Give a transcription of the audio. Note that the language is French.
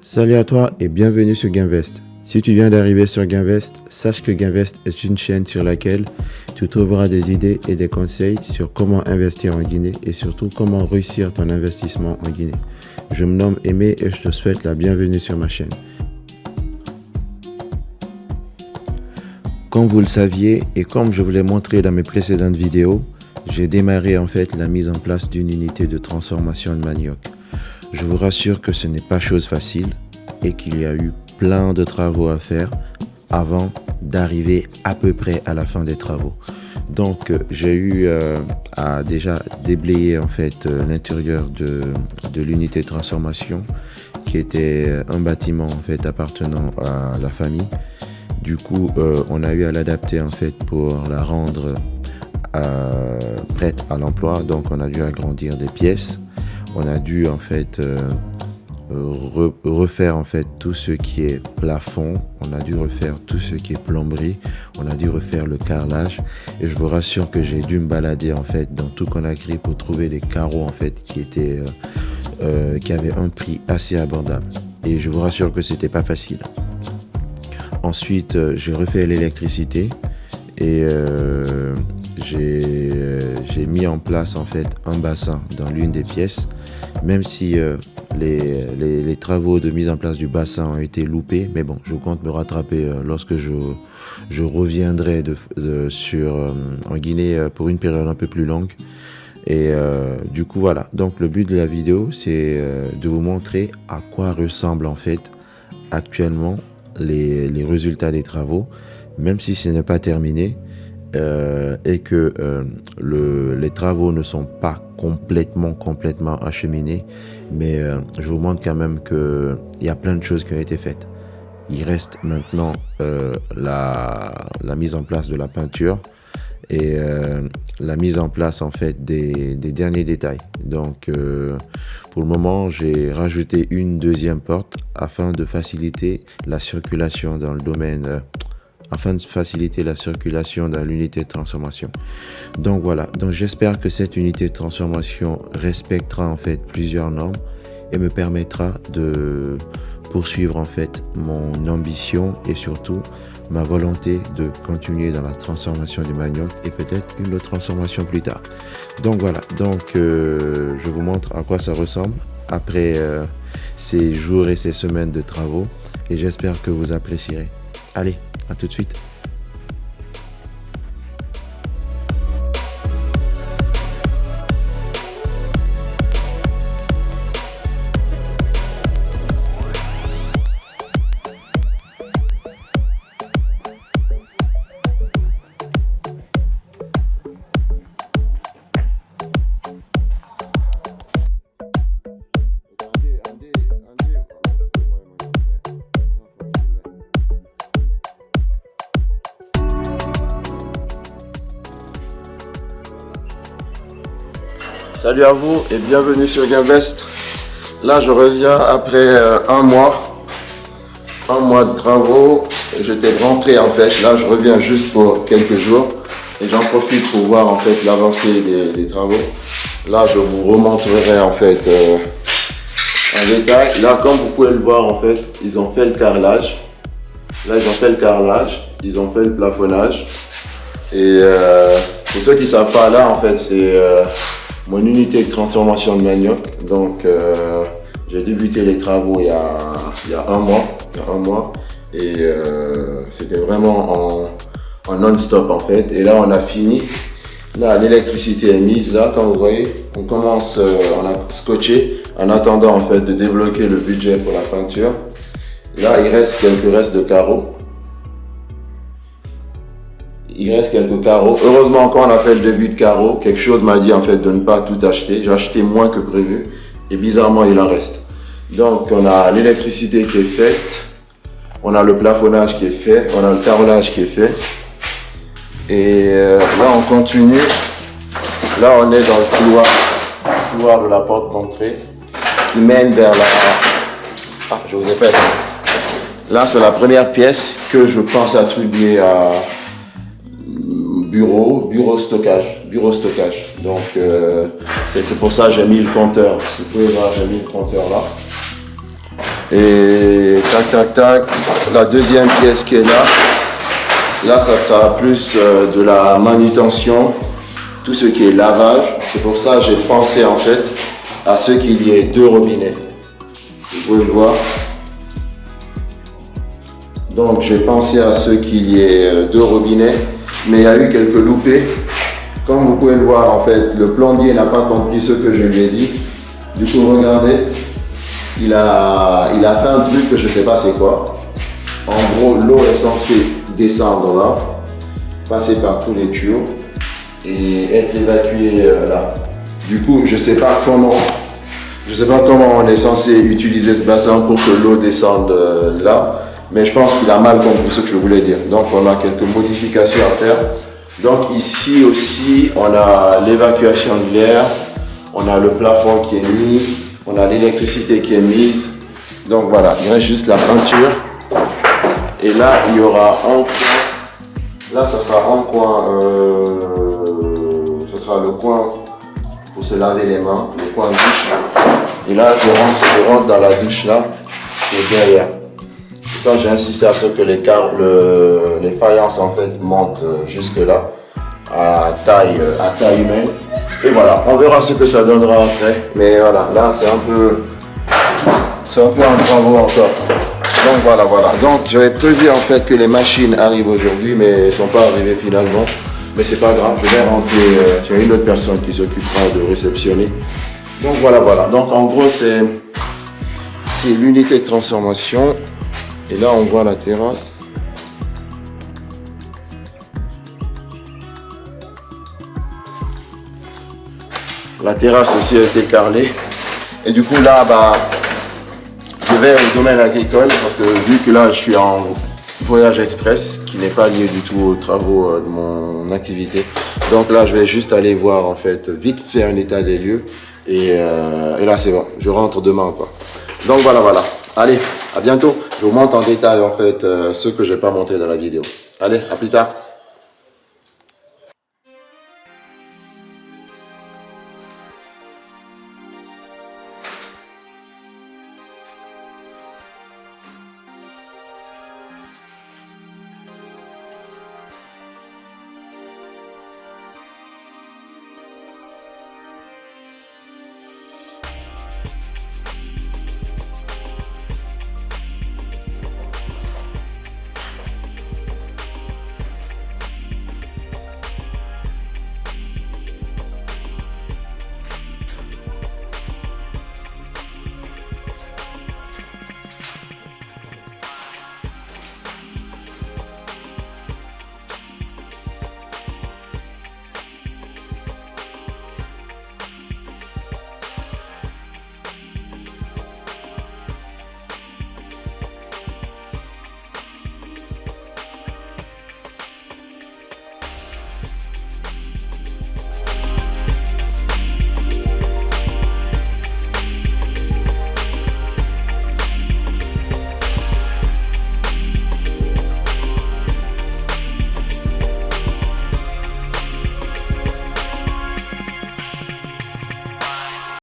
Salut à toi et bienvenue sur Gainvest. Si tu viens d'arriver sur Gainvest, sache que Gainvest est une chaîne sur laquelle tu trouveras des idées et des conseils sur comment investir en Guinée et surtout comment réussir ton investissement en Guinée. Je me nomme Aimé et je te souhaite la bienvenue sur ma chaîne. Comme vous le saviez et comme je vous l'ai montré dans mes précédentes vidéos, j'ai démarré en fait la mise en place d'une unité de transformation de manioc. Je vous rassure que ce n'est pas chose facile et qu'il y a eu plein de travaux à faire avant d'arriver à peu près à la fin des travaux. Donc j'ai eu à déjà déblayer en fait l'intérieur de l'unité de transformation qui était un bâtiment en fait appartenant à la famille. Du coup on a eu à l'adapter en fait pour la rendre prête à l'emploi. Donc on a dû agrandir des pièces. On a dû en fait refaire en fait tout ce qui est plafond, on a dû refaire tout ce qui est plomberie, on a dû refaire le carrelage et je vous rassure que j'ai dû me balader en fait dans tout Conakry pour trouver des carreaux en fait qui avaient un prix assez abordable et je vous rassure que c'était pas facile. Ensuite j'ai refait l'électricité et j'ai mis en place en fait un bassin dans l'une des pièces. Même si les travaux de mise en place du bassin ont été loupés, mais bon, je compte me rattraper lorsque je reviendrai en Guinée pour une période un peu plus longue. Et du coup, voilà. Donc, le but de la vidéo, c'est de vous montrer à quoi ressemblent en fait actuellement les résultats des travaux, même si ce n'est pas terminé. Et que les travaux ne sont pas complètement acheminés, mais je vous montre quand même qu'il y a plein de choses qui ont été faites. Il reste maintenant la mise en place de la peinture et la mise en place en fait des derniers détails. Donc pour le moment j'ai rajouté une deuxième porte afin de faciliter la circulation dans le domaine dans l'unité de transformation. Donc voilà, donc j'espère que cette unité de transformation respectera en fait plusieurs normes et me permettra de poursuivre en fait mon ambition et surtout ma volonté de continuer dans la transformation du manioc et peut-être une autre transformation plus tard. Donc voilà, donc je vous montre à quoi ça ressemble après ces jours et ces semaines de travaux et j'espère que vous apprécierez. Allez, à tout de suite. Salut à vous et bienvenue sur Gainvest. Là je reviens après un mois de travaux. J'étais rentré en fait, là je reviens juste pour quelques jours et j'en profite pour voir en fait l'avancée des travaux. Là je vous remontrerai en fait en détail. Là comme vous pouvez le voir en fait, ils ont fait le carrelage. Là ils ont fait le carrelage, ils ont fait le plafonnage. Et pour ceux qui ne savent pas, là en fait c'est mon unité de transformation de manioc. Donc j'ai débuté les travaux il y a un mois et c'était vraiment en non-stop en fait. Et là on a fini. Là l'électricité est mise là comme vous voyez. On commence, on a scotché en attendant en fait de débloquer le budget pour la peinture. Là il reste quelques restes de carreaux. Il reste quelques carreaux. Heureusement, quand on a fait le début de carreaux, quelque chose m'a dit en fait de ne pas tout acheter. J'ai acheté moins que prévu et bizarrement il en reste. Donc on a l'électricité qui est faite, on a le plafonnage qui est fait, on a le carrelage qui est fait. Et là on continue. Là on est dans le couloir de la porte d'entrée qui mène vers la... Ah, je vous ai fait. Là c'est la première pièce que je pense attribuer à bureau stockage. Donc c'est pour ça que j'ai mis le compteur. Vous pouvez voir, j'ai mis le compteur là. Et tac, tac, tac. La deuxième pièce qui est là. Là, ça sera plus de la manutention. Tout ce qui est lavage. C'est pour ça que j'ai pensé en fait à ce qu'il y ait 2 robinets. Vous pouvez le voir. Donc j'ai pensé à ce qu'il y ait 2 robinets. Mais il y a eu quelques loupés. Comme vous pouvez le voir, en fait, le plombier n'a pas compris ce que je lui ai dit. Du coup, regardez, il a fait un truc que je ne sais pas c'est quoi. En gros, l'eau est censée descendre là, passer par tous les tuyaux et être évacuée là. Du coup, je ne sais pas comment on est censé utiliser ce bassin pour que l'eau descende là. Mais je pense qu'il a mal compris ce que je voulais dire. Donc, on a quelques modifications à faire. Donc ici aussi, on a l'évacuation de l'air, on a le plafond qui est mis, on a l'électricité qui est mise. Donc voilà, il reste juste la peinture. Et là, il y aura un coin. Là, ça sera un coin. Ce sera le coin pour se laver les mains, le coin douche. Et là, je rentre dans la douche là, qui est derrière. Pour ça, j'ai insisté à ce que les faïences en fait montent jusque là, à taille humaine. Et voilà, on verra ce que ça donnera après. Mais voilà, là c'est un peu un travaux encore. Donc voilà. Donc j'avais prévu en fait que les machines arrivent aujourd'hui, mais elles ne sont pas arrivées finalement. Mais c'est pas grave, je vais rentrer. J'ai une autre personne qui s'occupera de réceptionner. Donc voilà. Donc en gros c'est l'unité de transformation. Et là, on voit la terrasse. La terrasse aussi a été carrelée. Et du coup, là, je vais au domaine agricole parce que vu que là, je suis en voyage express qui n'est pas lié du tout aux travaux de mon activité. Donc là, je vais juste aller voir, en fait, vite faire un état des lieux. Et là, c'est bon. Je rentre demain, quoi. Donc voilà. Allez, à bientôt. Je vous montre en détail en fait ce que je n'ai pas montré dans la vidéo. Allez, à plus tard.